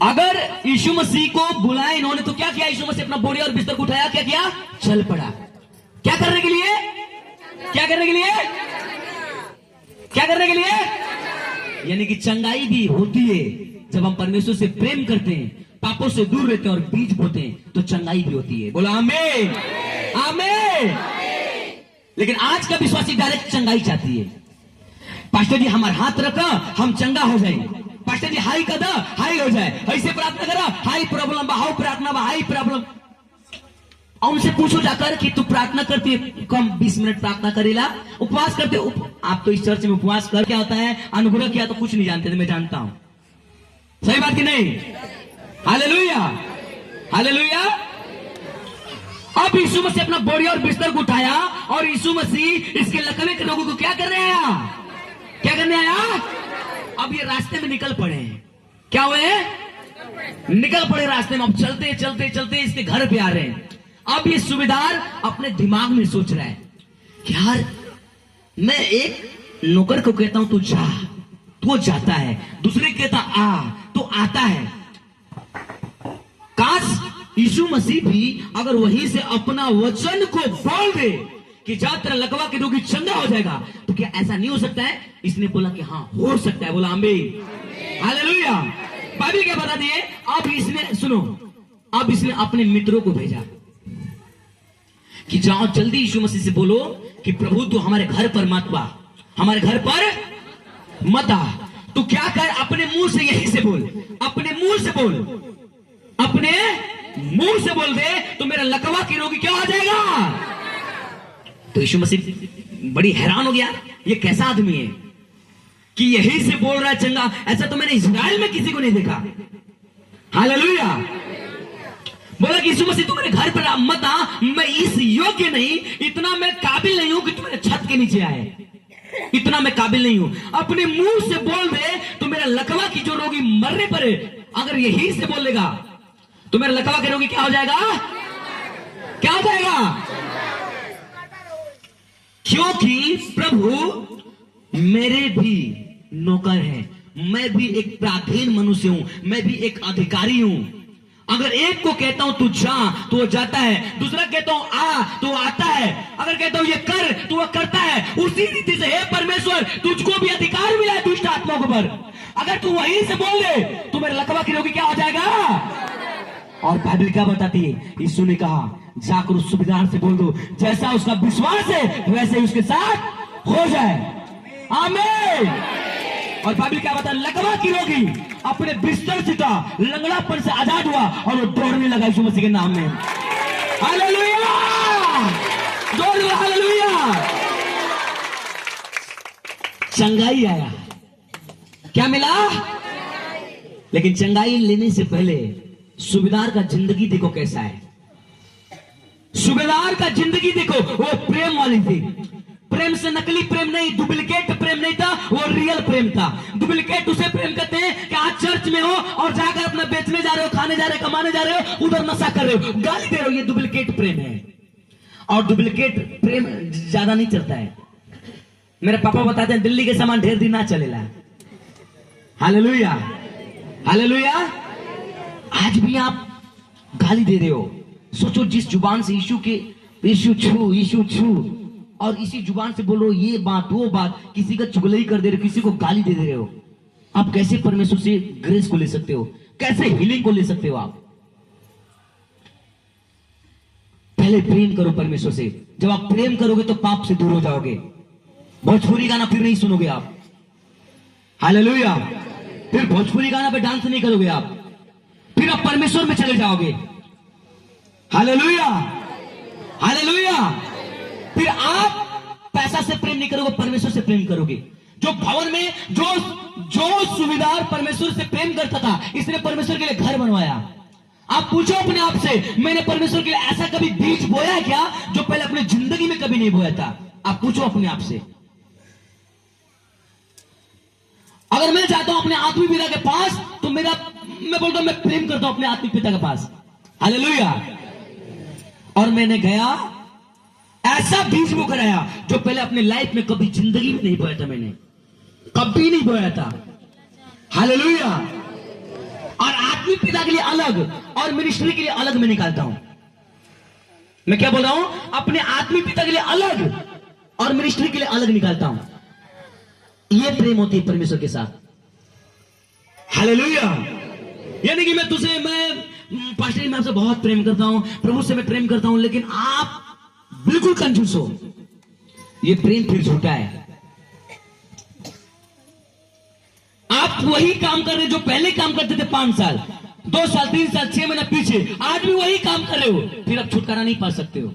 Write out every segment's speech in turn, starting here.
अगर यीशु मसीह को बुलाया इन्होंने तो क्या किया? यीशु मसीह अपना बोरी और बिस्तर को उठाया, क्या किया? चल पड़ा। क्या करने के लिए? क्या करने के लिए? क्या करने के लिए? यानी कि चंगाई भी होती है जब हम परमेश्वर से प्रेम करते हैं, पापों से दूर रहते हैं और बीज बोते हैं, तो चंगाई भी होती है। बोला आमीन, आमीन। लेकिन आज का विश्वासी डायरेक्ट चंगाई चाहती है। पास्टर जी हमारा हाथ रखा, हम चंगा हो जाए। पास्टर जी हाई कदा, हाई हो जाए। ऐसे प्रार्थना करा, हाई प्रॉब्लम, हाउ प्रार्थना, हाई प्रॉब्लम। और उनसे पूछो जाकर कि तू प्रार्थना करती है कम 20 मिनट प्रार्थना करेला, उपवास करते आप तो इस चर्च में उपवास कर क्या होता है, अनुग्रह किया तो कुछ नहीं जानते थे, मैं जानता हूं। सही बात कि नहीं? Hallelujah, hallelujah. अब यीशु मसीह अपना बोरी और बिस्तर को उठाया और यीशु मसीह इसके लकवे के लोगों को क्या करने आया? क्या करने आया? अब ये रास्ते में निकल पड़े हैं। क्या हुए? निकल पड़े रास्ते में। अब चलते चलते चलते इसके घर पे आ रहे हैं। अब ये सूबेदार अपने दिमाग में सोच रहा है कि यार मैं एक नौकर को कहता हूं तू जा, तो जाता है। दूसरे कहता आ, तो आता है। काश यीशु मसीह भी अगर वहीं से अपना वचन को बोल दे कि जा तेरा लकवा के रोगी चंगा हो जाएगा, तो क्या ऐसा नहीं हो सकता है? इसने बोला कि हाँ हो सकता है। बोला आमीन, हालेलुया। बाइबल क्या बता दिए? अब इसने सुनो, अब इसने अपने मित्रों को भेजा कि जाओ जल्दी यीशु मसीह से बोलो कि प्रभु तू हमारे घर पर मत आ, हमारे घर पर मत आ। तो क्या कर, अपने मुंह से यही से बोल, अपने मुंह से बोल, अपने मुंह से बोल दे तो मेरा लकवा की रोगी क्या हो जाएगा। तो यीशु मसीह बड़ी हैरान हो गया, ये कैसा आदमी है कि यही से बोल रहा है चंगा। ऐसा तो मैंने इस्राएल में किसी को नहीं देखा। हालेलुया। बोला कि यीशु मसीह तू मेरे घर पर मत आ, मैं इस योग्य नहीं, इतना मैं काबिल नहीं हूं कि तुम्हारे छत के नीचे आए, इतना मैं काबिल नहीं हूं। अपने मुंह से बोल दे तो मेरा लकवा की जो रोगी मरने पर अगर यही से बोलेगा तो मेरा लकवा के रोगी क्या हो जाएगा? क्या हो जाएगा? क्योंकि प्रभु मेरे भी नौकर है, मैं भी एक प्राधीन मनुष्य हूं, मैं भी एक अधिकारी हूं। अगर एक को कहता हूं तू जा तो वो जाता है, दूसरा कहता हूं आ तो वो आता है, अगर कहता हूं ये कर तो वो करता है। उसी रीति से हे परमेश्वर तुझको भी अधिकार मिला है दुष्ट आत्माओं के ऊपर। अगर तू वहीं से बोल दे तो मेरे लकवा की रोगी क्या हो जाएगा। और बाइबल क्या बताती है? यीशु ने कहा जाकर उस सूबेदार से बोल दो जैसा उसका विश्वास है वैसे उसके साथ हो जाए। आमीन। और बाइबल क्या बता, लकवा की रोगी अपने बिस्तर से था, लंगड़ापन से आजाद हुआ और वो दौड़ने लगा यीशु मसीह के नाम में। हालेलुया, दौड़, हालेलुया। चंगाई आया, क्या मिला? लेकिन चंगाई लेने से पहले सूबेदार का जिंदगी देखो कैसा है। सूबेदार का जिंदगी देखो, वो प्रेम वाली थी। प्रेम से नकली प्रेम नहीं, डुप्लीकेट प्रेम नहीं था, वो रियल प्रेम था। डुप्लीकेट उसे प्रेम कहते हैं कि आज चर्च में हो और जाकर अपना बेचने जा रहे हो, खाने जा रहे हो, कमाने जा रहे हो, उधर नशा कर रहे हो, गाली दे रहे हो, ये डुप्लीकेट प्रेम है। और डुप्लीकेट प्रेम ज्यादा नहीं चलता है। मेरे पापा बताते हैं दिल्ली के सामान ढेर दिन ना चलेला। Hallelujah, hallelujah. आज भी आप गाली दे रहे हो। सोचो जिस जुबान से यीशु छू और इसी जुबान से बोलो ये बात वो बात, किसी का चुगली कर दे रहे हो, किसी को गाली दे रहे हो, आप कैसे परमेश्वर से ग्रेस को ले सकते हो? कैसे हीलिंग को ले सकते हो? आप पहले प्रेम करो परमेश्वर से। जब आप प्रेम करोगे तो पाप से दूर हो जाओगे। भोजपुरी गाना फिर नहीं सुनोगे आप। हालेलुया। फिर भोजपुरी गाना पे डांस नहीं करोगे आप, फिर आप परमेश्वर में चले जाओगे। Hallelujah, hallelujah. फिर आप पैसा से प्रेम नहीं करोगे, परमेश्वर से प्रेम करोगे। जो भवन में जो सूबेदार परमेश्वर से प्रेम करता था, इसने परमेश्वर के लिए घर बनवाया। आप पूछो अपने आप से, मैंने परमेश्वर के लिए ऐसा कभी बीज बोया क्या जो पहले अपनी जिंदगी में कभी नहीं बोया था? आप पूछो अपने आप से। अगर मैं जाता हूं अपने आत्मिक पिता के पास तो मैं बोलता हूं मैं प्रेम करता हूं अपने आत्मिक पिता के पास। हालेलुया। और मैंने गया ऐसा बीज वो कराया जो पहले अपने लाइफ में कभी जिंदगी में नहीं बोया था, मैंने कभी नहीं बोया था। हालेलुया। और आत्मिक पिता के लिए अलग और मिनिस्ट्री के लिए अलग मैं निकालता हूं। मैं क्या बोल रहा हूं? अपने आत्मिक पिता के लिए अलग और मिनिस्ट्री के लिए अलग निकालता हूं। यह प्रेम होती है परमेश्वर के साथ। हालेलुया। यानी कि मैं पास्टर जी मैं आपसे बहुत प्रेम करता हूं, प्रभु से मैं प्रेम करता हूं, लेकिन आप बिल्कुल कंफ्यूज हो। यह प्रेम फिर झूठा है। आप वही काम कर रहे जो पहले काम करते थे 5 साल, 2 साल, 3 साल, 6 महीना पीछे, आज भी वही काम कर रहे हो, फिर आप छुटकारा नहीं पा सकते हो।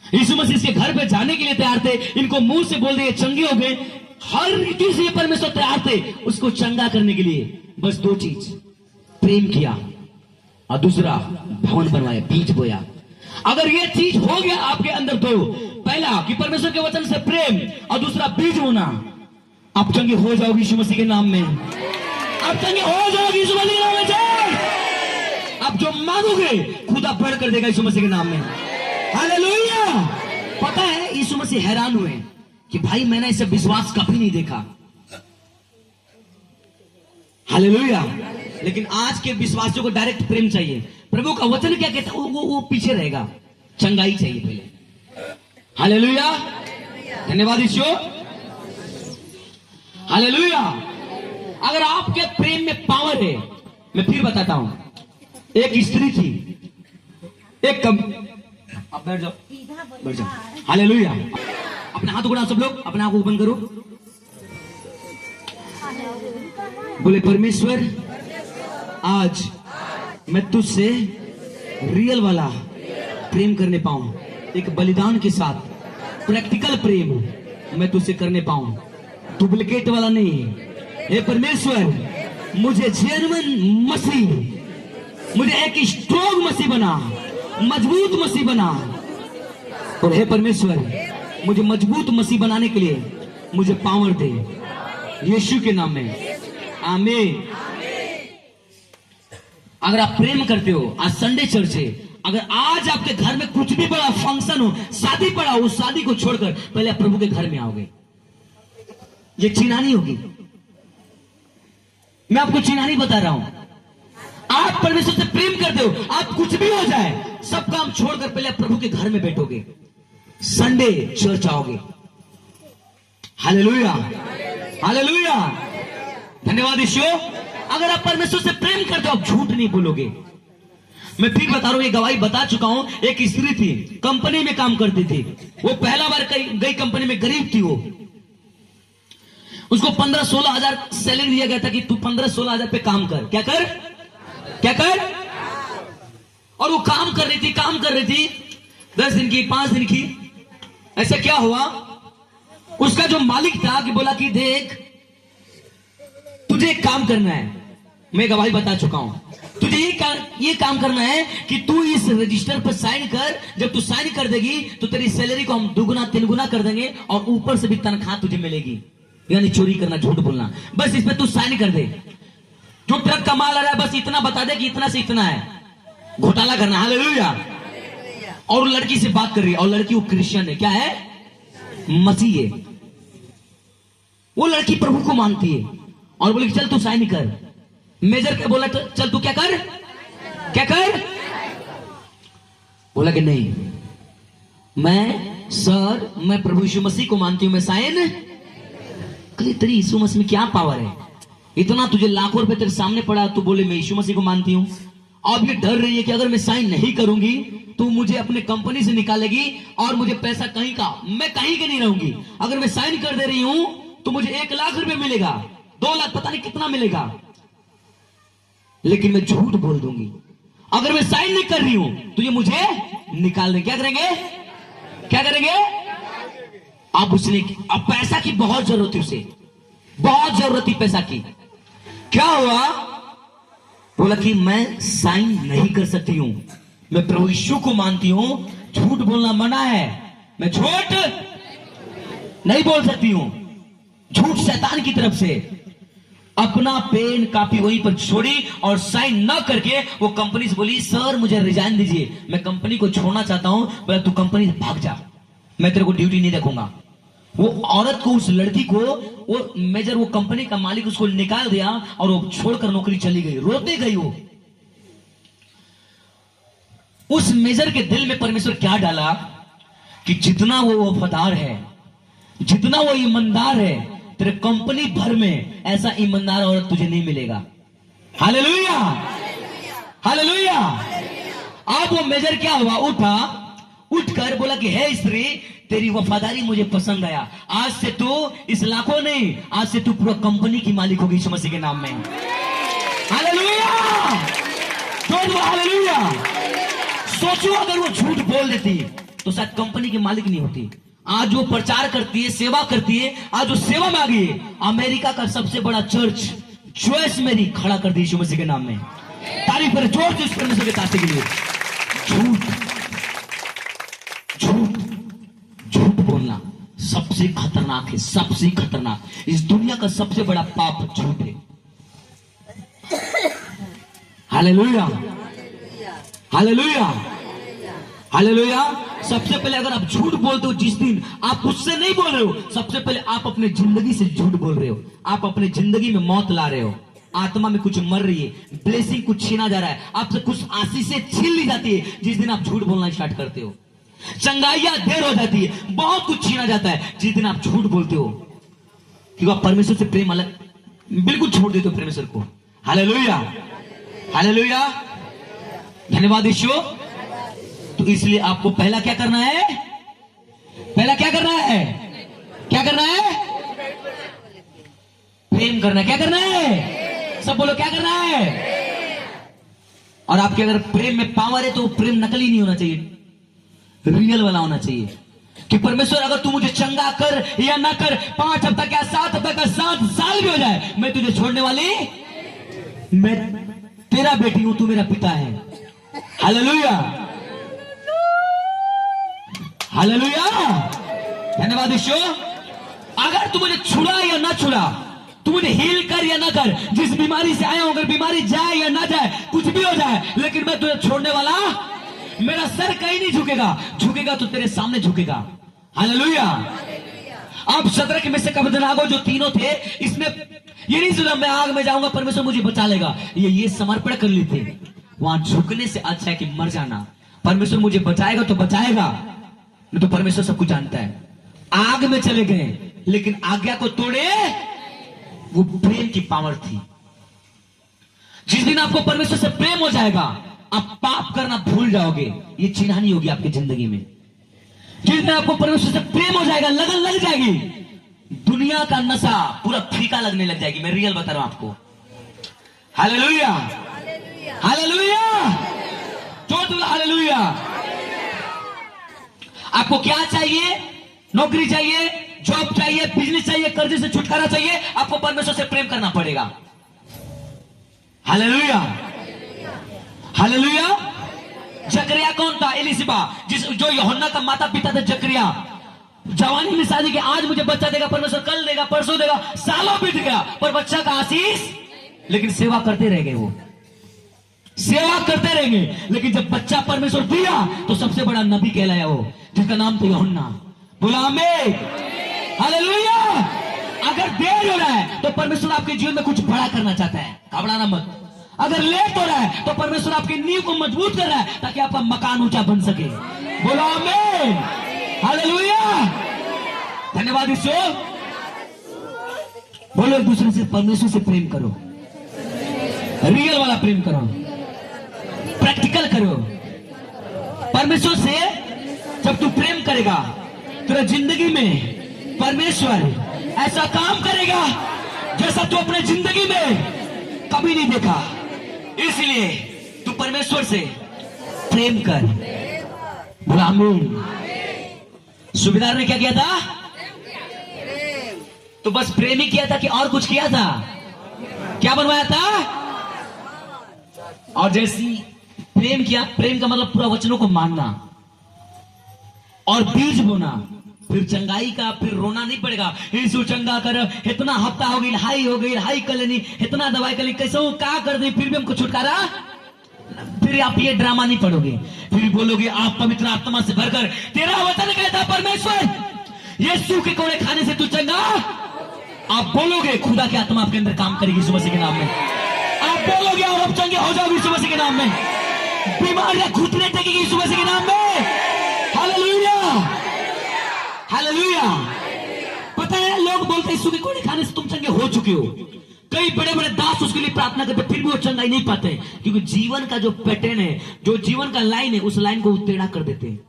यीशु मसीह के घर पे जाने के लिए तैयार थे, इनको मुंह से बोल दिए चंगे हो गए। हर रीति से परमेश्वर तैयार थे उसको चंगा करने के लिए। बस 2 चीज, प्रेम किया और दूसरा भवन बनवाया, बीज बोया। अगर ये चीज हो गया आपके अंदर, तो पहला कि परमेश्वर के वचन से प्रेम और दूसरा बीज बोना, आप चंगे हो जाओगे यीशु मसीह के नाम में। आप चंगे हो जाओगे यीशु मसीह के नाम में। आप जो मांगोगे खुदा बढ़ कर देगा यीशु मसीह के नाम में। हालेलुया। पता है यीशु मसीह हैरान हुए कि भाई मैंने इसे विश्वास कभी नहीं देखा। हालेलुया। लेकिन आज के विश्वासियों को डायरेक्ट प्रेम चाहिए। प्रभु का वचन क्या कहता है वो पीछे रहेगा, चंगाई चाहिए पहले। हालेलुया। धन्यवाद यीशु। हालेलुया। अगर आपके प्रेम में पावर है, मैं फिर बताता हूं। एक स्त्री थी, आप बैठ जाओ। हालेलुया। अपने हाथ उठाओ सब लोग, अपने आंख ओपन करो, बोले परमेश्वर आज मैं तुझसे रियल वाला प्रेम करने पाऊं, एक बलिदान के साथ प्रैक्टिकल प्रेम मैं तुझसे करने पाऊं, डुप्लीकेट वाला नहीं। हे परमेश्वर मुझे जेन्युइन मसीह, मुझे एक स्ट्रॉन्ग मसीह बना, मजबूत मसीह बना। और हे परमेश्वर मुझे मजबूत मसीह बनाने के लिए मुझे पावर दे, यीशु के नाम में, आमीन। अगर आप प्रेम करते हो, आज संडे चर्च है, अगर आज आपके घर में कुछ भी बड़ा फंक्शन हो, शादी पड़ा हो, उस शादी को छोड़कर पहले आप प्रभु के घर में आओगे। ये चिन्हानी होगी। मैं आपको चिन्हानी बता रहा हूं। आप परमेश्वर से प्रेम करते हो, आप कुछ भी हो जाए, सब काम छोड़कर पहले आप प्रभु के घर में बैठोगे, संडे चर्च आओगे। हालेलुया। हालेलुया। धन्यवाद यीशु। अगर आप परमेश्वर से प्रेम करते हो, आप झूठ नहीं बोलोगे। मैं फिर बता रहा हूं, ये गवाही बता चुका हूं। एक स्त्री थी, कंपनी में काम करती थी। वो पहला बार गई कंपनी में, गरीब थी वो। उसको 15-16 हजार सैलरी दिया गया था कि तू 15-16 हजार पे काम कर। क्या कर? क्या कर? और वो काम कर रही थी 10 दिन की, 5 दिन की। ऐसा क्या हुआ, उसका जो मालिक था कि बोला कि देख तुझे एक काम करना है। मैं गवाही बता चुका हूं, तुझे ये काम करना है कि तू इस रजिस्टर पर साइन कर। जब तू साइन कर देगी तो तेरी सैलरी को हम 2-3 कर देंगे और ऊपर से भी तनख्वाह तुझे मिलेगी। यानी चोरी करना, झूठ बोलना, बस इस पे तू साइन कर दे। जो ट्रक का माल आ रहा है बस इतना बता दे कि इतना से इतना है, घोटाला करना। हालेलुया। और लड़की से बात कर रही है, और लड़की वो क्रिश्चियन है, क्या है, मसीह है। वो लड़की प्रभु को मानती है और बोले चल तू साइन कर। मेजर क्या बोला, चल तू क्या कर, क्या कर। बोला कि नहीं, मैं प्रभु यीशु मसीह को मानती हूं, मैं साइन। तेरी यीशु मसीह में क्या पावर है, इतना तुझे लाखों रुपए तेरे सामने पड़ा, तू बोले मैं यीशु मसीह को मानती हूं। अब ये डर रही है कि अगर मैं साइन नहीं करूंगी तो मुझे अपने कंपनी से निकालेगी और मुझे पैसा कहीं का, मैं कहीं के नहीं रहूंगी। अगर मैं साइन कर दे रही हूं तो मुझे 1 लाख रुपए मिलेगा, 2 लाख, पता नहीं कितना मिलेगा, लेकिन मैं झूठ बोल दूंगी। अगर मैं साइन नहीं कर रही हूं तो ये मुझे निकाल देंगे। क्या करेंगे, क्या करेंगे। अब उसने, अब पैसा की बहुत जरूरत थी उसे, बहुत जरूरत थी पैसा की। क्या हुआ, बोला कि मैं साइन नहीं कर सकती हूं, मैं प्रभु यीशु को मानती हूं, झूठ बोलना मना है, मैं झूठ नहीं बोल सकती हूं। झूठ शैतान की तरफ से। अपना पेन कापी वहीं पर छोड़ी और साइन न करके वो कंपनी से बोली सर मुझे रिजाइन दीजिए, मैं कंपनी को छोड़ना चाहता हूं। बोला तू कंपनी से भाग जा, मैं तेरे को ड्यूटी नहीं रखूंगा। वो औरत को, उस लड़की को, वो मेजर, वो कंपनी का मालिक उसको निकाल दिया और वो छोड़कर नौकरी चली गई। रोते गई वो, उस मेजर के दिल में परमेश्वर क्या डाला कि जितना वो वफादार है, जितना वो ईमानदार है, तेरे कंपनी भर में ऐसा ईमानदार औरत तुझे नहीं मिलेगा। Hallelujah, hallelujah. अब वो मेजर क्या हुआ, उठकर बोला कि हे स्त्री, तेरी वफादारी मुझे पसंद आया। आज से तू इस लाखों नहीं, आज से तू पूरा कंपनी की मालिक होगी यीशु मसीह के नाम में। Hallelujah, hallelujah. सोचो अगर वो झूठ बोल देती तो शायद कंपनी की मालिक नहीं होती। आज वो प्रचार करती है, सेवा करती है, आज वो सेवा में आ गई है। अमेरिका का सबसे बड़ा चर्च चॉइस मेरी खड़ा कर दी यीशु मसीह के नाम में। तारीफ करें जोर से उस परमेश्वर के ताते के लिए। झूठ झूठ झूठ बोलना सबसे खतरनाक है, सबसे खतरनाक। इस दुनिया का सबसे बड़ा पाप झूठ है। Hallelujah, hallelujah, hallelujah. सबसे पहले अगर आप झूठ बोलते हो, जिस दिन आप उससे नहीं बोल रहे हो, सबसे पहले आप अपने जिंदगी से झूठ बोल रहे हो। आप अपने जिंदगी में मौत ला रहे हो। आत्मा में कुछ मर रही है, ब्लेसिंग कुछ छीना जा रहा है, आपसे कुछ आशीषें छीन ली जाती है जिस दिन आप झूठ बोलना स्टार्ट करते हो। चंगाइयां देर हो जाती है, बहुत कुछ छीना जाता है जिस दिन आप झूठ बोलते हो। क्योंकि आप परमेश्वर से प्रेम अलग बिल्कुल छोड़ देते हो परमेश्वर को। हालेलुया, हालेलुया, धन्यवाद यीशु। तो इसलिए आपको पहला क्या करना है, पहला क्या करना है, क्या करना है, प्रेम करना है। क्या करना है, सब बोलो क्या करना है। और आपके अगर प्रेम में पावर है तो प्रेम नकली नहीं होना चाहिए, रियल वाला होना चाहिए। कि परमेश्वर अगर तू मुझे चंगा कर या ना कर, 5 हफ्ता क्या 7 हफ्ता का 7 साल भी हो जाए, मैं तुझे छोड़ने वाली, मैं तेरा बेटी हूं, तू मेरा पिता है। हालेलुया, हालेलुया, धन्यवाद यीशु। अगर तू मुझे छुड़ा या ना छुड़ा, तू मुझे हील कर या ना कर, जिस बीमारी से आया हूं, अगर बीमारी जाए या ना जाए, कुछ भी हो जाए, लेकिन मैं तुझे छोड़ने वाला, मेरा सर कहीं नहीं झुकेगा, झुकेगा तो तेरे सामने झुकेगा। हालेलुया। अब शद्रक में से अबेदनगो जो तीनों थे, इसमें ये नहीं सोचा मैं आग में जाऊंगा परमेश्वर मुझे बचा लेगा। ये समर्पण कर ली थे। वहां झुकने से अच्छा है कि मर जाना। परमेश्वर मुझे बचाएगा तो बचाएगा, नहीं तो परमेश्वर सब कुछ जानता है। आग में चले गए लेकिन आज्ञा को तोड़े, वो प्रेम की पावर थी। जिस दिन आपको परमेश्वर से प्रेम हो जाएगा, आप पाप करना भूल जाओगे। ये चिन्हानी होगी आपकी जिंदगी में। जिस दिन आपको परमेश्वर से प्रेम हो जाएगा, लगन लग जाएगी, दुनिया का नशा पूरा फीका लगने लग जाएगी। मैं रियल बता रहा हूं आपको। हालेलुया, हालेलुया, जोर से बोलो हालेलुया। आपको क्या चाहिए, नौकरी चाहिए, जॉब चाहिए, बिजनेस चाहिए, कर्जे से छुटकारा चाहिए, आपको परमेश्वर से प्रेम करना पड़ेगा। Hallelujah, hallelujah. जकरिया कौन था, एलिशिबा, जो यूहन्ना का माता पिता थे। जकरिया जवानी में शादी के, आज मुझे बच्चा देगा परमेश्वर, कल देगा, परसों देगा, सालों बीत गया पर बच्चा का आशीष, लेकिन सेवा करते रह गए। वो सेवा करते रहेंगे, लेकिन जब बच्चा परमेश्वर दिया तो सबसे बड़ा नबी कहलाया वो, जिसका नाम था यूहन्ना। बोला आमीन, हालेलुया। अगर देर हो रहा है तो परमेश्वर आपके जीवन में कुछ बड़ा करना चाहता है, घबराना मत। अगर लेट हो रहा है तो परमेश्वर आपकी नींव को मजबूत कर रहा है ताकि आपका मकान ऊंचा बन सके। बोला आमीन, हालेलुया, धन्यवाद यीशु। बोलो एक दूसरे से, परमेश्वर से प्रेम करो, रियल वाला प्रेम करो, प्रैक्टिकल करो। परमेश्वर से जब तू प्रेम करेगा, तेरे जिंदगी में परमेश्वर ऐसा काम करेगा जैसा तू अपने जिंदगी में कभी नहीं देखा। इसलिए तू परमेश्वर से प्रेम कर। बोला आमीन। सूबेदार ने क्या किया था, तो बस प्रेम ही किया था कि और कुछ किया था, क्या बनवाया था। और जैसी प्रेम किया, प्रेम का मतलब पूरा वचनों को मानना और बीज बोना, फिर चंगाई का, फिर रोना नहीं पड़ेगा। यीशु चंगा कर, इतना हफ्ता हो गई, हाई कर लेनी, इतना दवाई कर ली, कैसे वो क्या कर दी, फिर भी हमको छुटकारा। फिर आप ये ड्रामा नहीं पढ़ोगे, फिर बोलोगे आप पवित्र आत्मा से भरकर, तेरा वचन कहता परमेश्वर यीशु के कोड़े खाने से तू चंगा। आप बोलोगे खुदा की आत्मा आपके अंदर काम करेगी यीशु मसीह के नाम में। आप बोलोगे और आप चंगे हो जाओगे यीशु मसीह के नाम में। बीमारियां घुटने टेकेगी यीशु मसीह के नाम में। Hallelujah, hallelujah. पता है लोग बोलते हैं यीशु के कोड़े खाने से तुम चंगे हो चुके हो। कई बड़े बड़े दास उसके लिए प्रार्थना करते फिर भी वो चंगा ही नहीं पाते, क्योंकि जीवन का जो पैटर्न है, जो जीवन का लाइन है, उस लाइन को टेढ़ा कर देते हैं।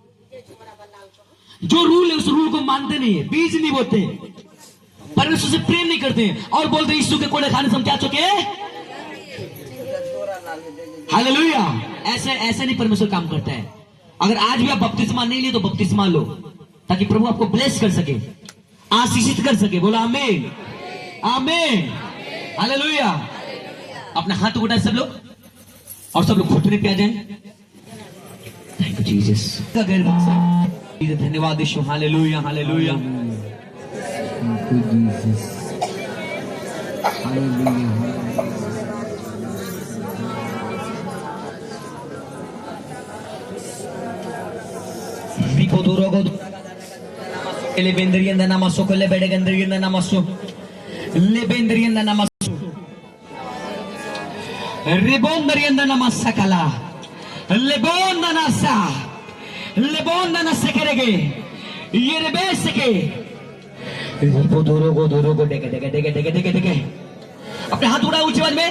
जो रूल है उस रूल को मानते नहीं है, बीज नहीं बोते, परमेश्वर से प्रेम नहीं करते और बोलते यीशु के कोड़े खाने से हम क्या चुके हैं। हालेलुया। ऐसे ऐसे नहीं परमेश्वर काम करता है। अगर आज भी आप बपतिस्मा नहीं लिए तो बपतिस्मा लो, ताकि प्रभु आपको ब्लेस कर सके, आशीषित कर सके। बोला आमीन, आमीन, हालेलुया। अपना हाथ उठाए सब लोग और सब लोग घुटने पे आ जाए। थैंक यू जीसस, धन्यवाद Yeshu. Hallelujah, hallelujah, Lebendrienda namaso, lebedegandrienda namaso, lebendrienda namaso, ribondrienda namasakala, lebonda nasa, lebonda nasekerege, yerebeseke, रिबोदोरो डेके डेके डेके डेके डेके डेके। अपने हाथ उठाए ऊंची आवाज में,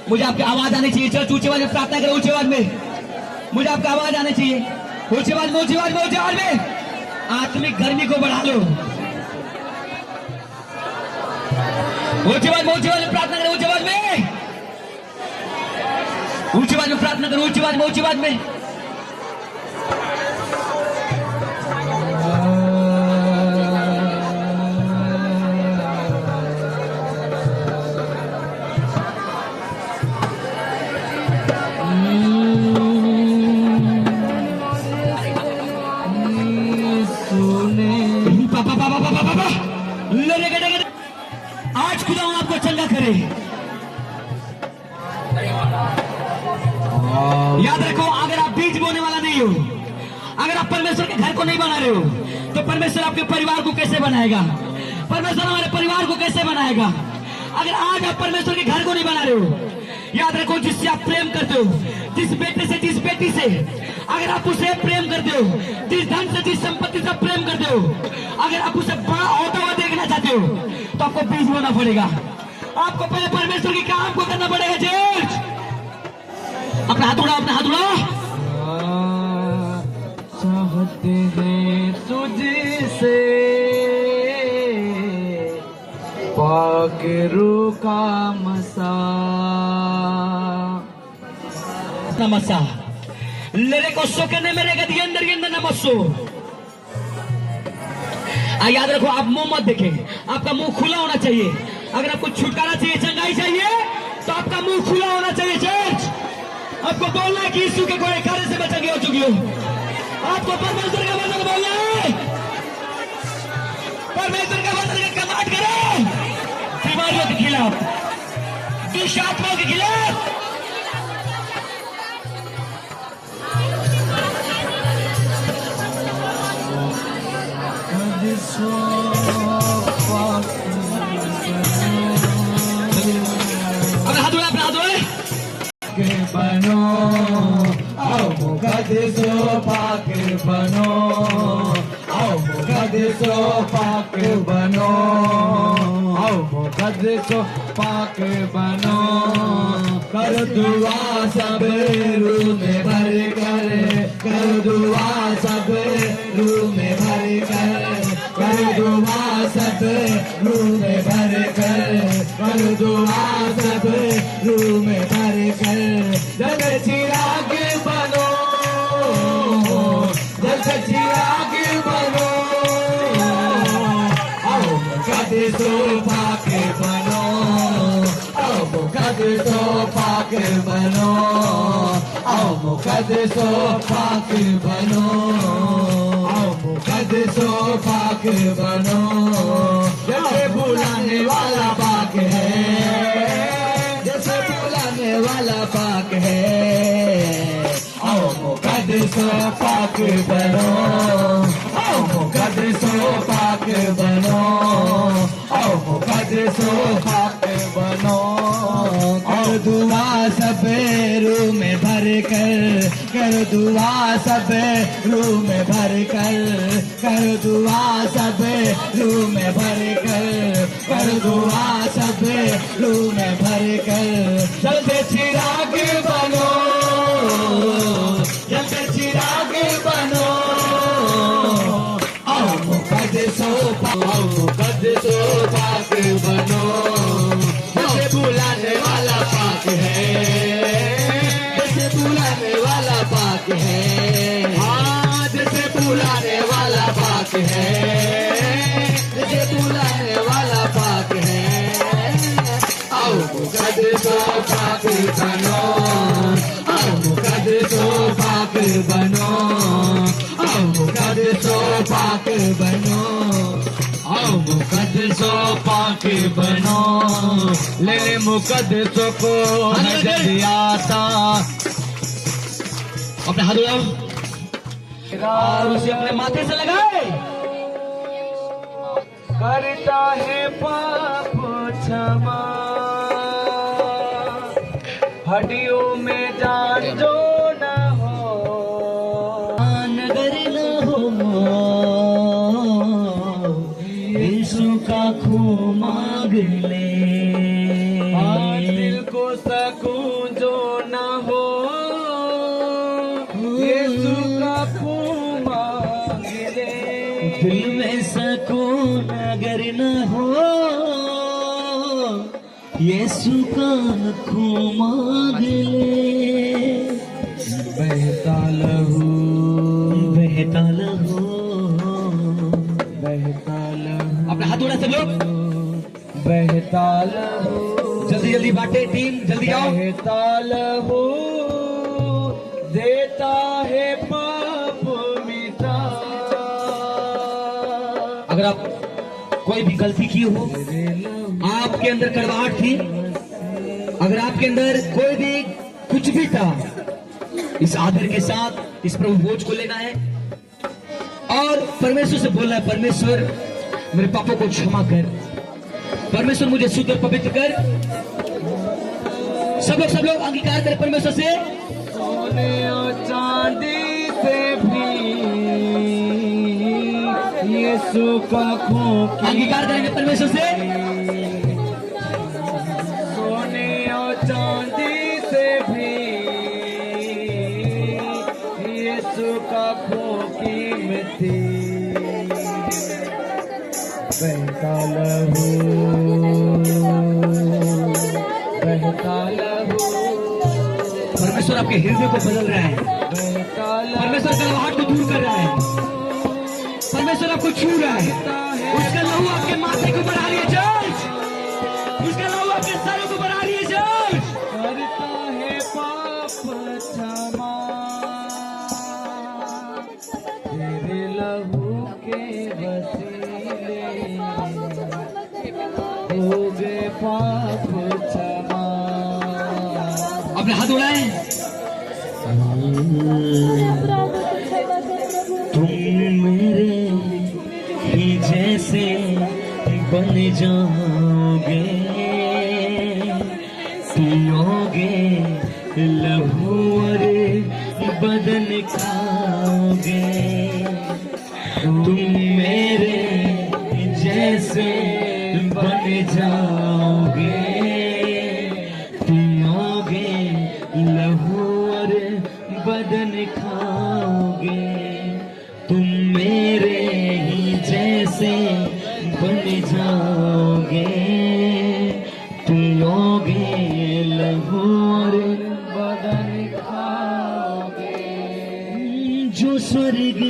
मुझे आपकी आवाज आनी चाहिए। चलो ऊंची आवाज में प्रार्थना करो, ऊंची आवाज में, मुझे आपकी आवाज आनी चाहिए। ऊंची आवाज में, ऊंची आवाज में, ऊंची आवाज में। आत्मिक गर्मी को बढ़ा लो। ऊंची आवाज में, ऊंची आवाज में प्रार्थना करो, ऊंची आवाज में, ऊंची आवाज में प्रार्थना करो, ऊंची आवाज में, ऊंची आवाज में। आज खुदा आपको चंगा करे। याद रखो, अगर आप बीज बोने वाला नहीं हो, अगर आप परमेश्वर के घर को नहीं बना रहे हो, तो परमेश्वर आपके परिवार को कैसे बनाएगा? परमेश्वर हमारे परिवार को कैसे बनाएगा? अगर आज आप परमेश्वर के घर को नहीं बना रहे हो, याद रखो, जिससे आप प्रेम करते हो, जिस बेटे से, जिस बेटी से अगर आप उसे प्रेम करते हो, जिस धन से, जिस संपत्ति से प्रेम करते हो, अगर आप उसे बड़ा होता हुआ देखना चाहते हो, तो आपको बीज बोना पड़ेगा। आपको पहले परमेश्वर के काम को करना पड़ेगा। चर्च, अपना हाथ उड़ाओ, अपना हाथ उड़ाओ। चाहते हैं तुझसे पाक रूह का मसा, नमसा लेरे को सोकने मेरे गति अंदर के अंदर नमस्सो। याद रखो, आप मुंह मत देखें, आपका मुंह खुला होना चाहिए। अगर आपको छुटकारा चाहिए, चंगाई चाहिए, तो आपका मुंह खुला होना चाहिए। चर्च, आपको बोलना है कि यीशु के कोड़े खाने से मैं चंगे हो चुकी हूँ। आपको परमेश्वर का वचन बोलना है, परमेश्वर का वचन का कमांड करो। बीमारियों के खिलाफ, दुष्ट आत्माओं के खिलाफ, अपना हाथ उड़ा, अपना हाथ उड़ा। बनो आओ मुकद्दसो पाक बनो, आओ मुकद्दसो पाक बनो, आओ मुकद्दसो पाक बनो। कर दुआ सब रूह में भर कर, कर दुआ सब रूह में भर कर, कर दुआ सब रूह में भर कर, कर दुआ सब रूह में भर कर। जग चिराग बनो, जग चिराग बनो, आओ मुकद्दसो पाक बनो, आओ मुकद्दसो पाक बनो, आओ मुकद्दसो पाक बनो, आओ मुकद्दसो पाक बनो। जैसे बुलाने वाला पाक है, जैसे बुलाने वाला पाक है, आओ मुकद्दसो पाक बनो, आओ आओ मुकद्दसो पाक बनो, आओ मुकद्दसो पाक बनो। कर दुआ सब रूह में भर कर, कर दुआ सब रूह में भर कर, कर दुआ सब रूह में भर कर, कर दुआ सब रूह में भर कर। जलते चिराग बनो, जलते चिराग बनो, आओ मुकद्दसो पाक बनो। जैसे बुलाने वाला पाक है, जैसे बुलाने वाला पाक है, हाँ जैसे बुलाने वाला पाक है, जैसे बुलाने वाला पाक है। आओ मुकद्दसो पाक बनो, आओ मुकद्दसो पाक बनो, आओ मुकद्दसो पाक बनो, आओ मुकद्दसो पाक बनो। ले ले मुकद्दसो को नजर आता, अपने हाथ उठाओ और उसे अपने माथे से लगाए। करता है पाप क्षमा, हड्डियों में जान जो न हो, नगर न हो, यीशु का खून मांग ले। दिल को सकून जो न हो, यीशु का खून मांग ले। दिल में सकून अगर न हो, यीशु का खून मांग ले। बहता लहू, बहता लहू, बहता लहू, अपना हाथ उड़ा सब लोग, बहता लहू, जल्दी जल्दी बांटे टीम, जल्दी आओ। बहता लहू देता है पाप मिटा। अगर आप कोई भी गलती की हो, आपके अंदर कड़वाहट थी, अगर आपके अंदर कोई भी कुछ भी था, इस आदर के साथ इस प्रभु भोज को लेना है और परमेश्वर से बोलना है, परमेश्वर मेरे पापों को क्षमा कर, परमेश्वर मुझे शुद्ध और पवित्र कर। सब लोग अंगीकार करें परमेश्वर से। सोने और चांदी से भी यीशु का खून, अंगीकार करेंगे परमेश्वर से। सोने और चांदी से भी यीशु का खून कीमती। बहता लहू, बहता लहू, परमेश्वर आपके हृदय को बदल रहा है, परमेश्वर कड़वाहट को दूर कर रहा है, परमेश्वर आपको छू रहा है। उसका लहू आपके माथे को बढ़ा रही है चर्च, उसका लहू आपके सर को बढ़ा रही है चर्च। करता है पाप क्षमा, तेरे लहू के वसीले हो गए पाप क्षमा। अपने हाथ उड़ाए। तुम मेरे ही जैसे बन जाओगे, पियोगे लहू और बदन खाओगे। तुम मेरे जैसे बन जाओगे, पियोगे लहू और बदन खाओगे। तुम मेरे ही जैसे बन जाओगे, पियोगे लहू और बदन खाओगे। जो स्वर्ग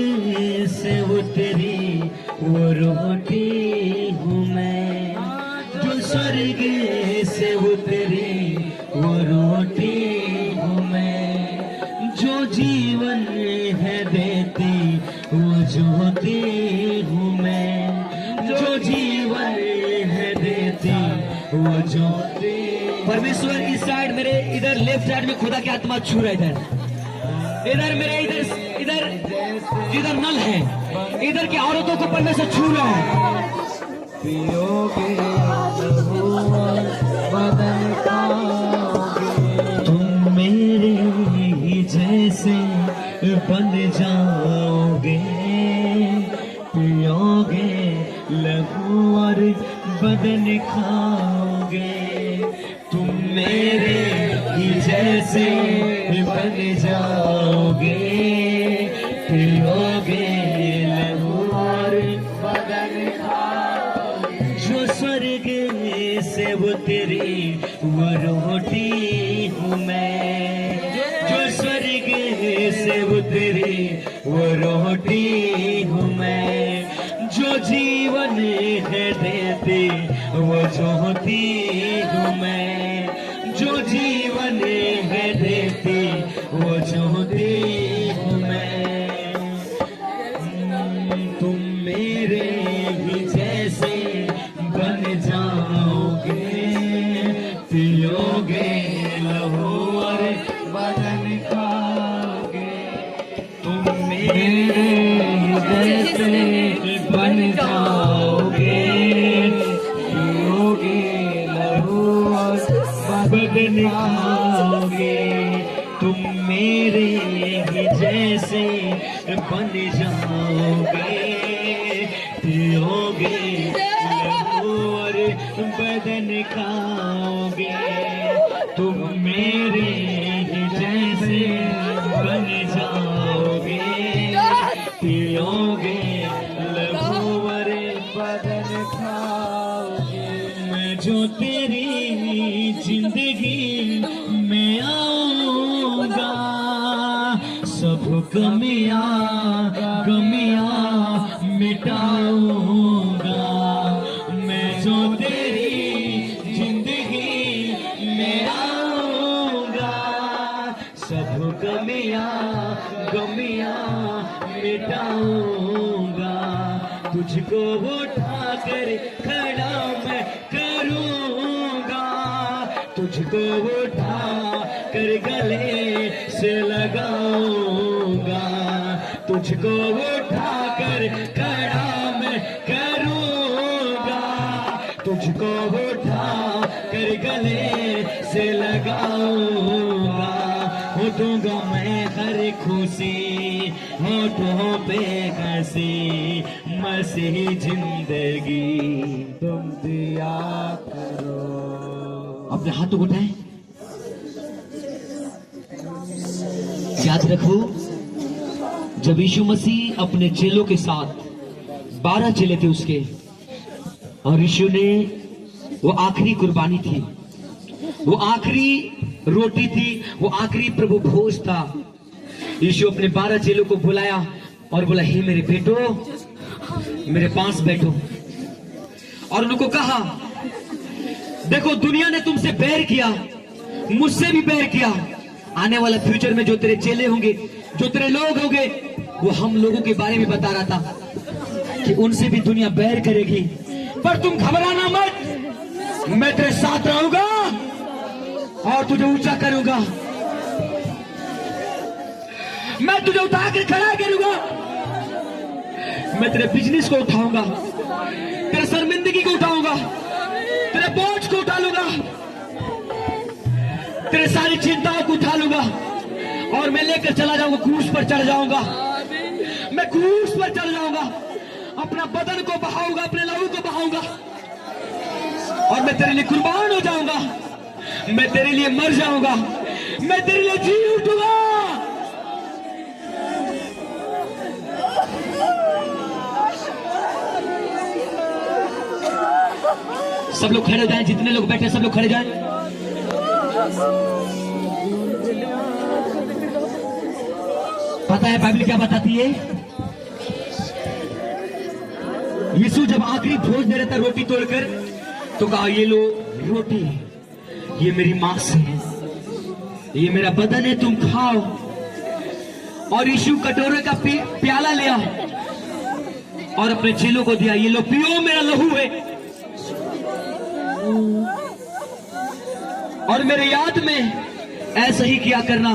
से उतरी वो रोटी हूँ मैं, जो स्वर्ग से उतरी वो रोटी हूँ मैं, जो जीवन है देती वो ज्योति हूँ मैं, जो जीवन है देती वो ज्योति। परमेश्वर इस साइड मेरे इधर लेफ्ट साइड में खुदा की आत्मा छू रहा है इधर। इधर मेरे इधर इधर जिधर नल है, इधर की औरतों को पन्ने से छू रहे हैं। पियोगे लहू और बदन खाओगे, तुम मेरे ही जैसे बन जाओगे, पियोगे लहू और बदन खाओगे, तुम मेरे ही जैसे बन जाओगे, पियोगे लहू और बदन खाओगे। जो स्वर्ग से उतरी वो रोटी हूँ मैं, जो स्वर्ग से उतरी वो रोटी हूँ मैं, जो जीवन है देती वो ज्योति हूँ मैं, जो जीवन है देती वो ज्योति हूँ मैं। तुम मेरे ही जैसे बन जाओगे, पियोगे लहू और बदन खाओगे, तुम मेरे ही जैसे बन जाओगे, पियोगे लहू और बदन खाओगे, तुम मेरे ही जैसे बन जाओगे, पियोगे लहू और बदन खाओगे, तुम मेरे ही जैसे बन जाओगे, पियोगे लहू और बदन खाओगे। मैं जो तेरी जिंदगी में आऊंगा, सब गमियां मिटाऊंगा, मैं जो तेरी जिंदगी में आऊंगा, सब गमियां मिटाऊंगा, तुझको उठा कर खड़ा मैं करूंगा, तुझको उठा कर गले से लगाऊंगा, तुझको उठा कर खड़ा मैं करूंगा, तुझको उठा कर गले से लगाऊंगा, उठूंगा मैं हर खुशी होठों पे हंसी, मसीह जिंदगी तुम दिया करो। अपने हाथों को उठाएं, याद रखो जब यीशु मसीह अपने चेलों के साथ 12 चेले थे उसके, और यीशु ने वो आखिरी कुर्बानी थी, वो आखिरी रोटी थी, वो आखिरी प्रभु भोज था। यीशु अपने 12 चेलों को बुलाया और बोला, हे मेरे बेटो मेरे पास बैठो, और उनको कहा, देखो दुनिया ने तुमसे बैर किया, मुझसे भी बैर किया, आने वाला फ्यूचर में जो तेरे चेले होंगे, जो तेरे लोग होंगे, वो हम लोगों के बारे में बता रहा था कि उनसे भी दुनिया बैर करेगी, पर तुम घबराना मत, मैं तेरे साथ रहूंगा और तुझे ऊंचा करूंगा, मैं तुझे उठाकर खड़ा करूंगा, मैं तेरे बिजनेस को उठाऊंगा, तेरे शर्मिंदगी को उठाऊंगा, तेरे बोझ को उठा लूंगा, तेरे सारी चिंताओं को उठा लूंगा, और मैं लेकर चला जाऊंगा, क्रूस पर चढ़ जाऊंगा, मैं क्रूस पर चढ़ जाऊंगा, अपना बदन को बहाऊंगा, अपने लहू को बहाऊंगा, और मैं तेरे लिए कुर्बान हो जाऊंगा, मैं तेरे लिए मर जाऊंगा, मैं तेरे लिए जी उठूंगा। सब लोग खड़े हो जाएं, जितने लोग बैठे सब लोग खड़े जाएं। पता है बाइबल क्या बताती है? यीशु जब आखिरी भोज दे रहा था रोटी तोड़कर, तो कहा, ये लो रोटी, ये मेरी मांस है, ये मेरा बदन है, तुम खाओ। और यीशु कटोरे का प्याला लिया और अपने चेलों को दिया, ये लो पियो, मेरा लहू है, और मेरे याद में ऐसा ही किया करना।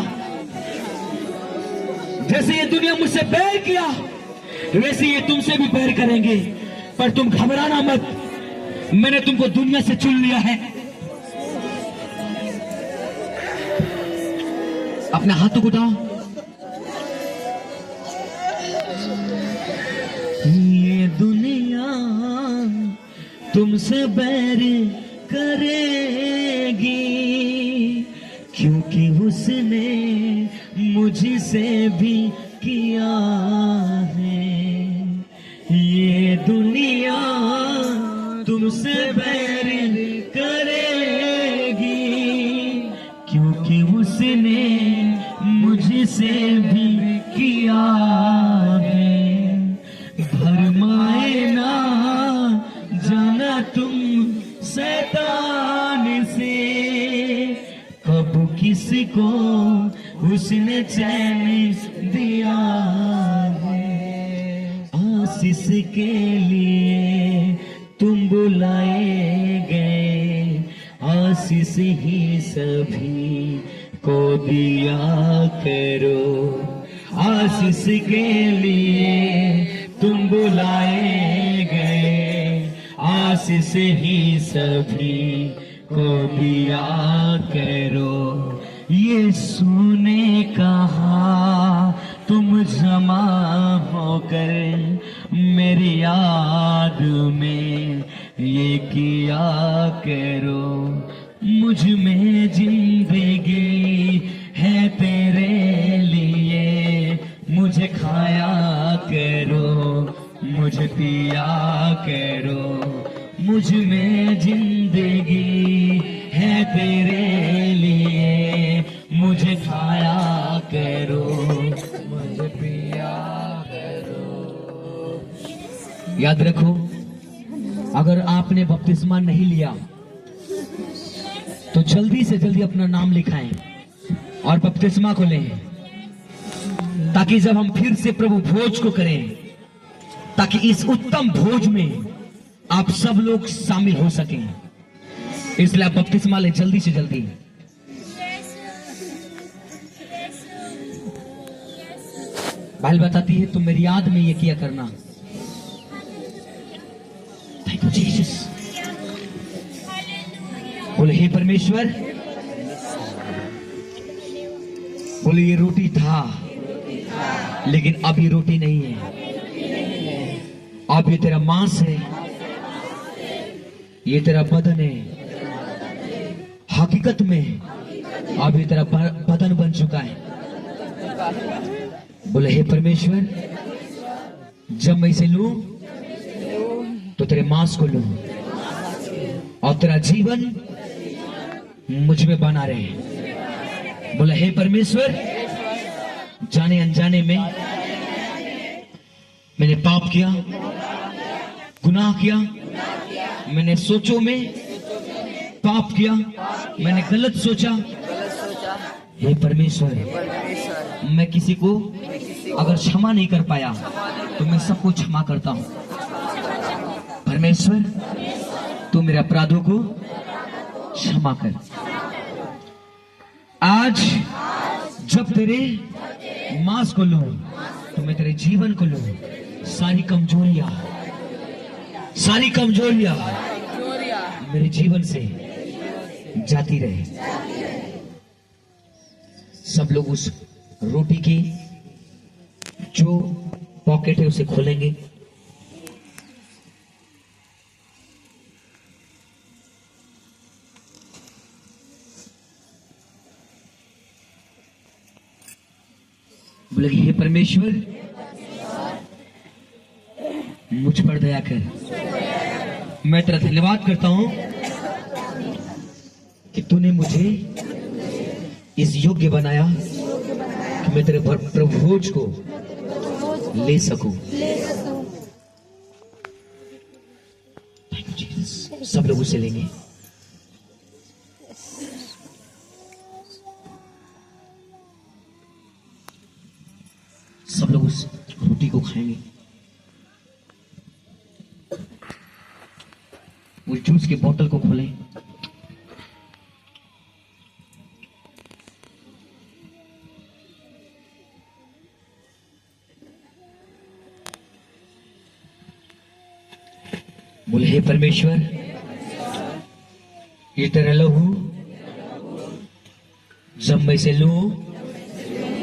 जैसे ये दुनिया मुझसे बैर किया वैसे ये तुमसे भी बैर करेंगे, पर तुम घबराना मत, मैंने तुमको दुनिया से चुन लिया है। अपने हाथों को उठाओ। ये दुनिया तुमसे बैर करेगी क्योंकि उसने मुझसे भी किया है। ये दुनिया तुमसे बैर करेगी क्योंकि उसने मुझसे भी किया है। भरमाए ना जाना तुम शैतान से, कब किसको उसने चैन दिया है। आशीष के लिए तुम बुलाए गए, आशीष ही सभी को दिया करो। आशीष के लिए तुम बुलाए गए, आशीष ही सभी को दिया करो। यीशु ने कहा तुम जमा होकर मेरी याद में ये किया करो। मुझ में जिंदगी है तेरे लिए, मुझे खाया करो, मुझे पिया करो। मुझ में जिंदगी है तेरे लिए, मुझे खाया करो, मुझे पिया करो। याद रखो, अगर आपने बपतिस्मा नहीं लिया तो जल्दी से जल्दी अपना नाम लिखाएं और बपतिस्मा को लें, ताकि जब हम फिर से प्रभु भोज को करें, ताकि इस उत्तम भोज में आप सब लोग शामिल हो सकें। इसलिए आप बपतिस्मा लें जल्दी से जल्दी। बाइबल बताती है तुम मेरी याद में ये किया करना। Thank you Jesus. बोले हे परमेश्वर, बोले ये रोटी था लेकिन अब ये रोटी नहीं है, अब ये तेरा मांस है, ये तेरा बदन है। हकीकत में अब ये तेरा बदन बन चुका है। बोले हे परमेश्वर, जब मैं इसे लूं तो तेरे मांस को लूं और तेरा जीवन मुझ में बना रहे। बोले हे परमेश्वर, जाने अनजाने में मैंने पाप किया, गुनाह किया, मैंने सोचों में पाप किया, मैंने गलत सोचा। हे परमेश्वर, मैं किसी को अगर क्षमा नहीं कर पाया तो मैं सबको क्षमा करता हूं। परमेश्वर, तू मेरे अपराधों को क्षमा कर। आज जब तेरे मांस को लूं तो मैं तेरे जीवन को लूं। सारी कमजोरियां मेरे जीवन से जाती रहे। सब लोग उस रोटी की जो पॉकेट है उसे खोलेंगे। बोले हे परमेश्वर, मुझ पर दया कर। मैं तेरा धन्यवाद करता हूं कि तूने मुझे इस योग्य बनाया कि मैं तेरे प्रभुभोज को ले सकूं। सब लोग उसे लेंगे। सब लोग उस रोटी को खाएंगे। उस जूस के बोतल को खोलें। बोले हे परमेश्वर, ये तेरा लहू जब मैं इसे लूं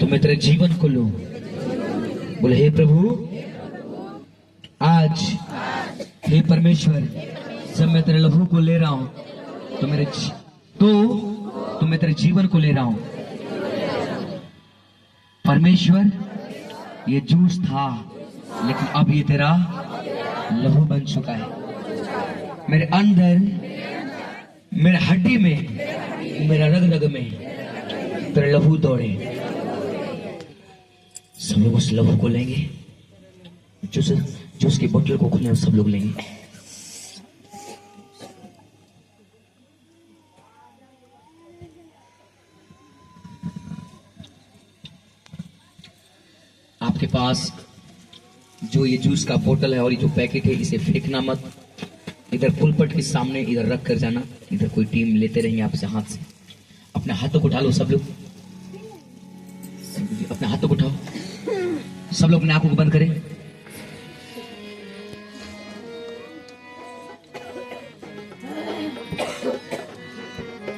तो मैं तेरे जीवन को लूं। बोले हे प्रभु, आज हे परमेश्वर, जब मैं तेरे लहू को ले रहा हूं तो मैं तेरे जीवन को ले रहा हूं। परमेश्वर, ये जूस था लेकिन अब ये तेरा लहू बन चुका है। मेरे अंदर, मेरे हड्डी में, मेरा रग रग में तेरा लहू दौड़े। सब लोग उस लहू को लेंगे, जूस की बोतल को खुले सब लोग लेंगे। आपके पास जो ये जूस का बोतल है और ये जो पैकेट है, इसे फेंकना मत। इधर पुलपट के सामने इधर रख कर जाना। इधर कोई टीम लेते रहेंगे आपसे हाथ से। अपने हाथों को उठा लो सब लोग, अपने हाथों को उठाओ। सब लोग अपने आंखों को बंद करें।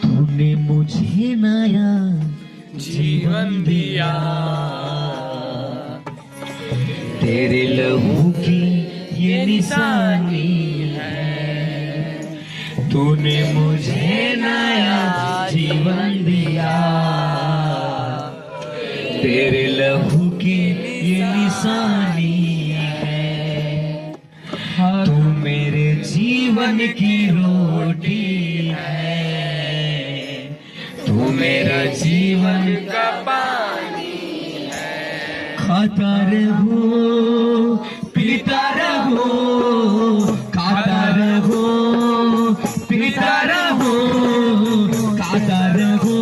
तूने मुझे नया जीवन दिया, तेरे लहू की ये निशानी है। तूने मुझे नया जीवन दिया, तेरे लहू की ये निशानी है। तू मेरे जीवन की रोटी है, तू मेरा जीवन का पानी है। खाता रहो, पीता रहो, खाता रहो, पीता रहो, खाता रहो,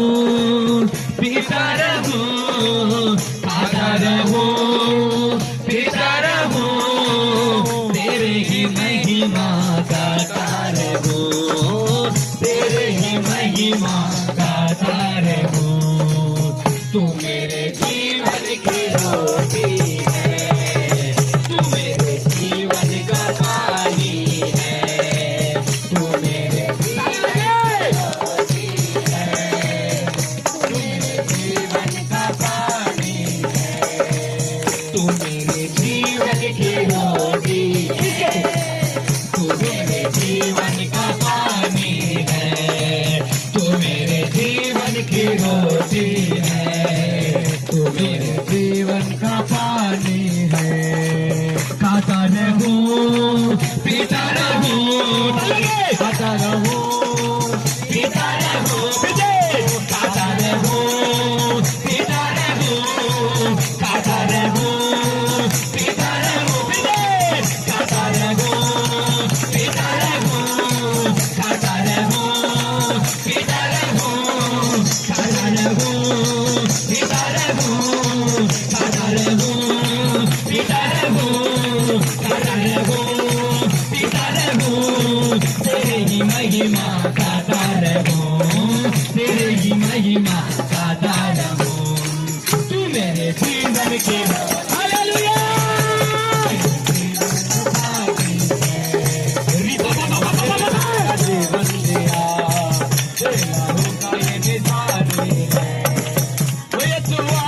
पीता रहो, खाता रहो, पीता रहो। तेरे ही महिमा गाता रहो, तेरे ही महिमा गाता रहो। तू मेरे जीवन की रोटी है, तू मेरे जीवन का पानी है। तू मेरे जीवन की रोटी है, तू मेरे जीवन का पानी है। तू मेरे जीवन की रोटी है, तू मेरे जीवन का पानी है। तू मेरे जीवन की रोटी है, तू मेरे जीवन का पानी है। खाता रहो, पीता रहो, खाता रहो, पीता रहो, खाता रहो, पीता रहो, खाता रहो, पीता रहो, खाता रहो, पीता रहो, खाता रहो, पीता रहो, खाता रहो, पीता रहो, खाता रहो, पीता रहो, खाता रहो, पीता रहो। तेरे ही महिमा गाता रहो, तेरे ही महिमा गाता रहो। तू मेरे जीवन के हालेलुया। जीवन दिया, तेरा होगा ये निशानी है। ओए तुआ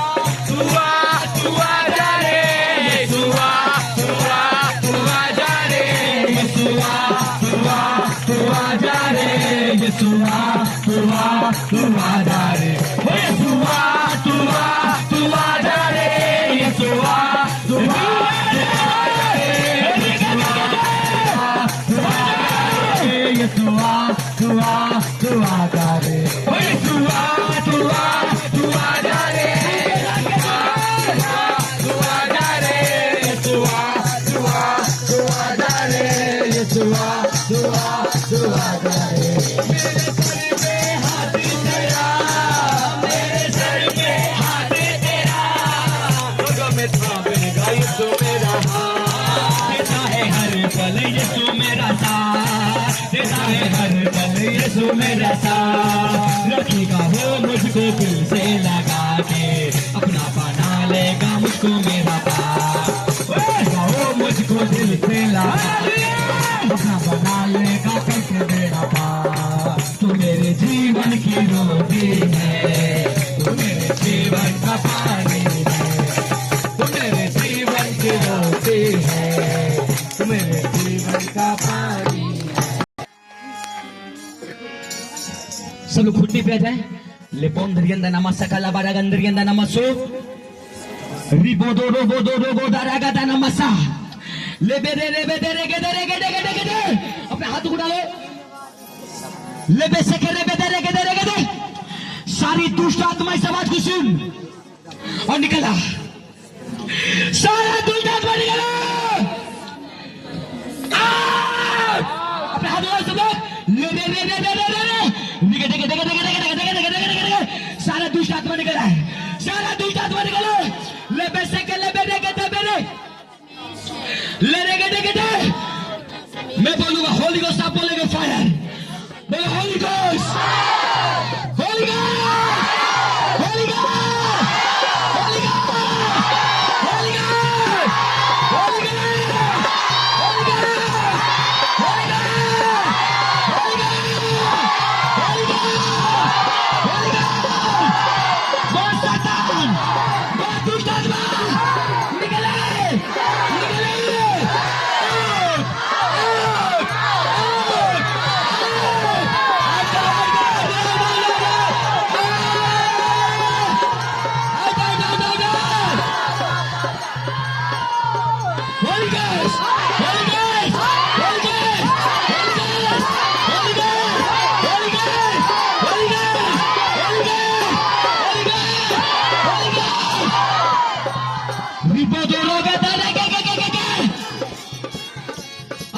जा रे, तुआ जा रे, तुआ जा रे, तुआ जा रे। ओए तुआ जा रे, तुआ जा रे, तुआ जा रे। ओए तुआ जा रे, तुआ जा रे, तुआ जा रे, तुआ जा रे। मेरे सर पे हाथ तेरा, मेरे सर पे हाथ तेरा, लोगों में थामेगा यीशु मेरा हाथ। देता है हर पल यीशु मेरा साथ, देता है हर पल यीशु मेरा साथ। रखेगा वो मुझको दिल से लगा के, अपना बना लेगा मुझको मेरा पास। वो मुझको दिल से लगा, अपना बना का पानी है, तू मेरे जीवन की रोटी है, तू मेरे जीवन का पानी है। सब लोग घुटने पे आ जाए। लेपोन धरियंदा नामा सकला बारा गंदरियंदा नामा सो रिबो दो रोबो दो रोबो दारागा दा नमसा ले बेरे रे बेरे रे गेदे रे गेदे गेदे गेदे अपने हाथ उठा लो। ले बेसे के रे बेरे रे गेदे रे गेदे सारी दुष्ट आत्माएं सब आज को सुन और निकला। सारा दुष्ट आत्मा निकला। अपने हाथ उठा सब लोग। ले रे रे रे रे रे रे निकल निकल निकल निकल निकल निकल सारा दुष्ट आत्मा निकला है। सारा दुष्ट आत्मा निकला। ले बेसे के ले बेरे गेदे बेरे ले रे गेदे गेदे। मैं बोलूंगा होली गोस्ट, आप बोलेंगे फायर। बोलो Holi ghost, Holi ghost, Holi ghost, Holi ghost, Holi ghost, Holi ghost, Holi ghost, Holi ghost, Holi ghost. बहुत शैतान, बहुत दुष्ट आत्मा निकले, निकले। Holy Ghost! Holy Ghost! Holy Ghost! Holy Ghost! Holy Ghost! Holy Ghost! Holy Ghost! Holy Ghost! Holy Ghost! Repo दो लोग दादा के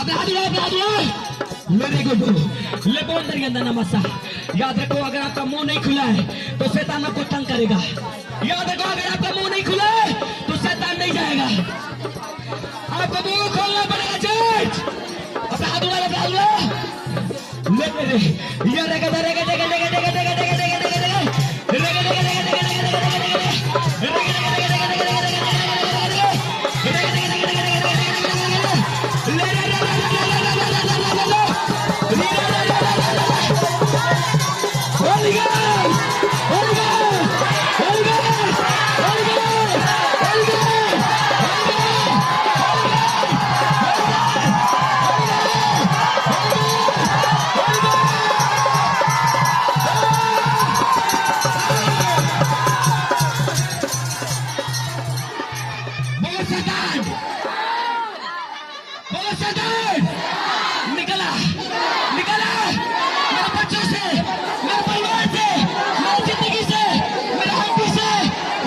अपने हाथ उठाओ, अपने हाथ उठाओ। मेरे को दो ले बोल दरिया अंदर नमस्सा। याद रखो अगर आपका मुंह नहीं खुला है तो शैतान आपको तंग करेगा। याद रखो अगर आपका मुंह नहीं खुला है तो शैतान नहीं जाएगा। आपको मुंह खोलना पड़ेगा। चर्च अपना हाथ उठा, अपना हाथ उठा। ले मेरे ये रे गदे रे गदे गदे गदे गदे गदे गदे गदे गदे रे गदे गदे गदे गदे गदे Holy Ghost! Holy Ghost! Holy Ghost! Holy Ghost! Holy Ghost! बहुत शैतान, बहुत शैतान निकला, निकला मेरे बच्चों से, मेरे परिवार से, मेरी जिंदगी से, मेरे हड्डी से,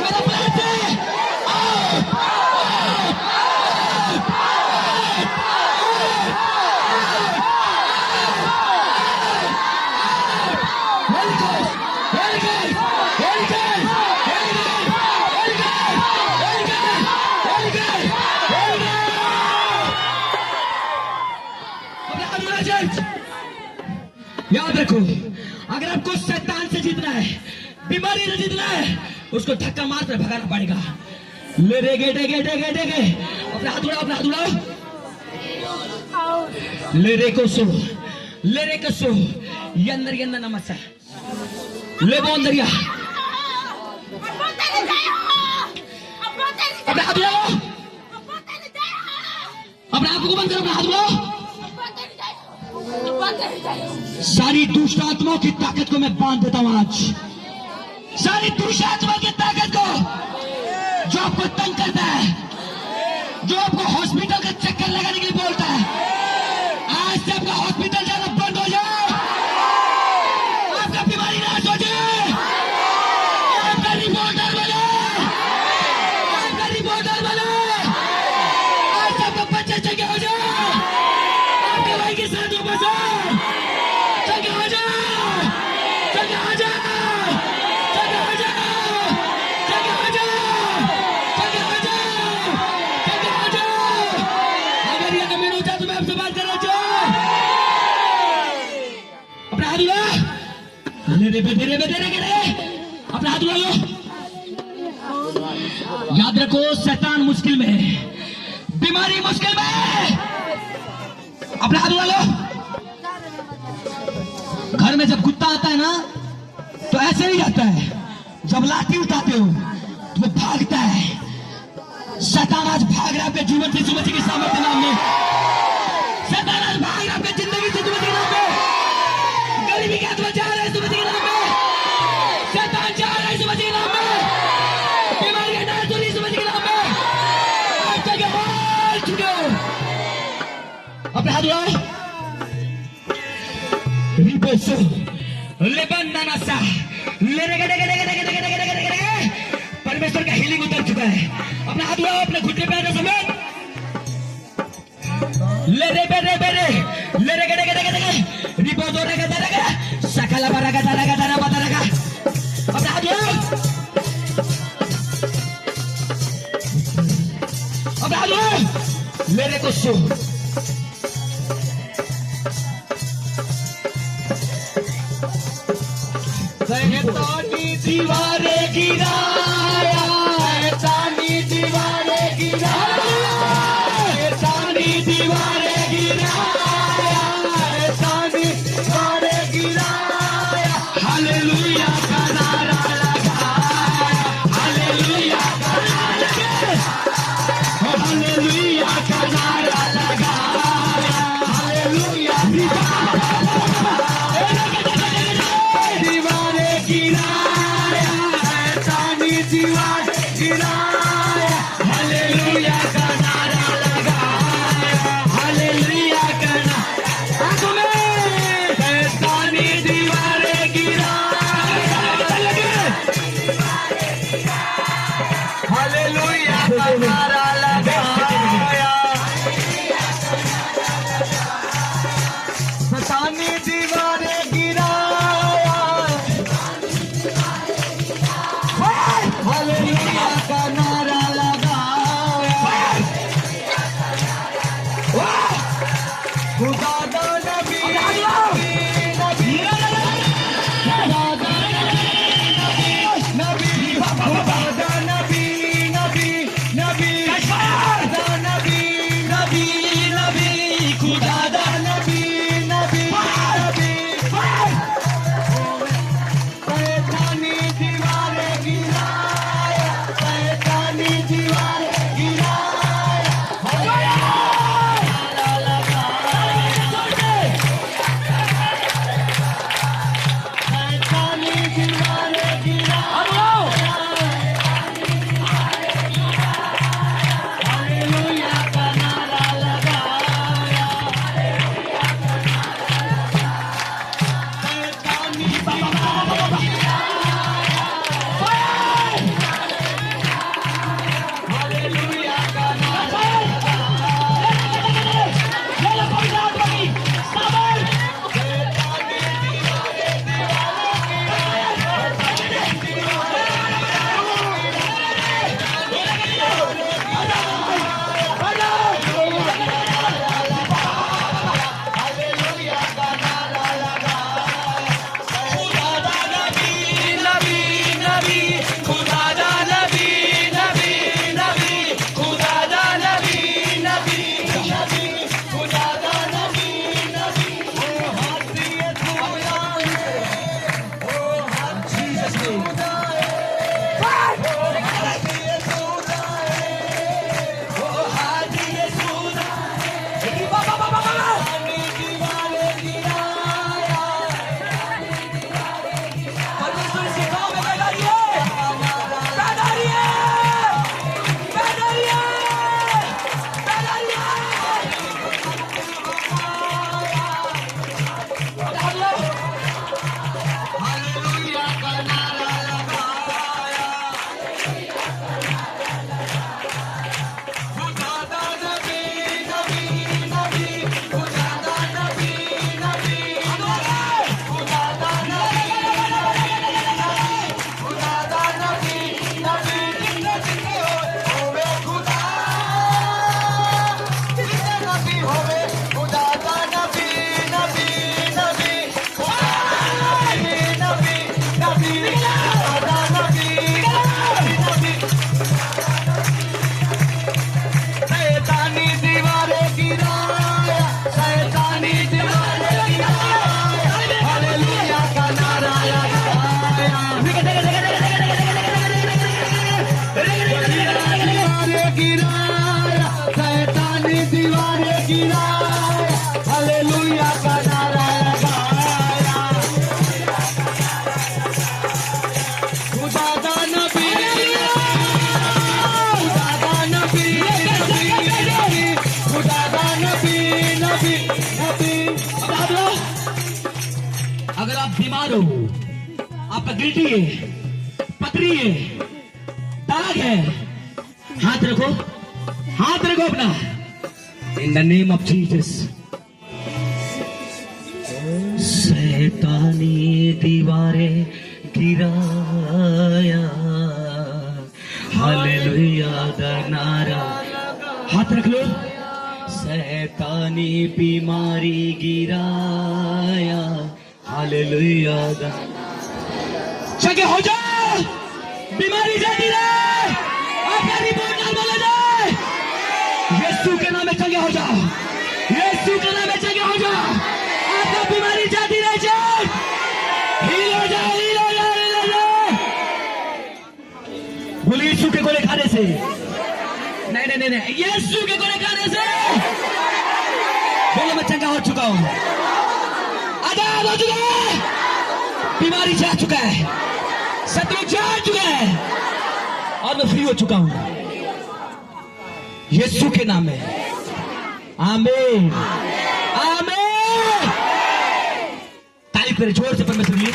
मेरे प्लान से। Holy Ghost! Holy Ghost! Holy Ghost! Holy Ghost! Holy Ghost! Holy Ghost! Holy Ghost! Holy Ghost! अपने हाथ उठाओ चर्च। याद रखो अगर आपको शैतान से जीतना है, बीमारी से जीतना है, उसको धक्का मार कर भगाना पड़ेगा। ले रे गेटे गेटे गेटे गे अपने हाथ उठाओ, अपने हाथ उठाओ। ले रे को सो, ले रे को सो यंदर यंदर नमस्कार। ले बोल दरिया अपने हाथ उठाओ, अपने आप को बंद करो, अपने हाथ उठाओ। सारी दुष्ट आत्माओं की ताकत को मैं बांध देता हूं आज। सारी दुष्ट आत्माओं की ताकत को जो आपको तंग करता है, जो आपको हॉस्पिटल का चक्कर लगाने के लिए बोलता है, आज से आपका हॉस्पिटल जाना बंद हो जाए। आपका बीमारी नाश हो जाए। आपका रिपोर्टर बने, आपका रिपोर्टर बने। आज से आपका बच्चा चंगे हो जाए। आपके भाई के साथ हो बचा चंगे हो जाओ, चंगे हो जाओ, चंगे हो जाओ, चंगे हो जाओ, चंगे हो जाओ, चंगे हो जाओ। अगर ये जमीन उठा तो मैं आपसे बात करना चाहूं। अपना हाथ उठा, ले रे बेटे रे बेटे रे रे अपना हाथ उठा लो। याद रखो शैतान मुश्किल में है, बीमारी मुश्किल में है। अपना हाथ उठा लो। घर में जब कुत्ता आता है ना तो ऐसे नहीं जाता है। जब लाठी उठाते हो भाग रहा है आपके जीवन से यीशु मसीह के सामर्थ्य नाम में। शैतान आज भाग रहा है आपके जिंदगी से यीशु मसीह के नाम में। गरीबी के आत्मा जा रहा है यीशु मसीह के नाम में। शैतान जा रहा है यीशु मसीह के नाम में। बीमारी हटा दो यीशु मसीह के नाम में। आप जगह बोल चुके हो। अपने हाथ उठाओ। रिपोसो लेबंदानासा परमेश्वर का हीलिंग उतर चुका है। अपना हाथ उठाओ, अपने घुटने पे समेत ले रे बेरे बेरे ले रे गड़े गड़े गड़े रिपोजो रे गड़ा रे सकला बारा गड़ा रे गड़ा बता रे। अपना हाथ उठाओ, अपना हाथ उठाओ। ले रे कोसो शैतानी दीवारे गिराया, शैतानी दीवारे गिराया, शैतानी दीवारे गिराया, शैतानी दीवारे गिराया। हालेलुया का नारा लगाया, हालेलुया का नारा लगाया, हालेलुया का नारा लगाया, हालेलुया। हालेलुया का नारा लगाया, हालेलुया का नारा। आंखों में शैतानी दीवारें गिराया, हालेलुया का नारा लगाया। शैतानी दीवारें गिराया, हालेलुया का नारा खुदा दा नबी नबी नबी खुदा दा नबी नबी नबी खुदा दा नबी नबी नबी खुदा दा नबी नबी नबी। शैतानी दीवारें गिराया, शैतानी दीवारें गिराया। गिराया प्रभु, आपका गिल्टी है, पथरी है, दाग है, हाथ रखो, हाथ रखो अपना, in the name of Jesus. शैतानी दीवारें गिराया, हालेलुया दा नारा, हाथ रख लो। शैतानी बीमारी गिराया, हालेलुया दा, चंगे हो जाओ, बीमारी जाती रहे, आपका रिपोर्ट ना बोला जाए, यीशु के नाम में चंगे हो जाओ, यीशु के नाम में चंगे हो जाओ, आपका बीमारी जाती रह जाए, हील हो जाओ, हील हो जाओ, हील हो जाओ। बोलिए यीशु के गोले खाने से, नहीं नहीं नहीं नहीं, यीशु के गोले खाने से, बोलो मैं चंगा हो चुका हूं, आजाद हो चुका है, बीमारी जा चुका है, शत्रु जा चुका है, और मैं फ्री हो चुका हूं यीशु के नाम में। आमीन आमीन। तारीफ करें जोर से परमेश्वर के लिए।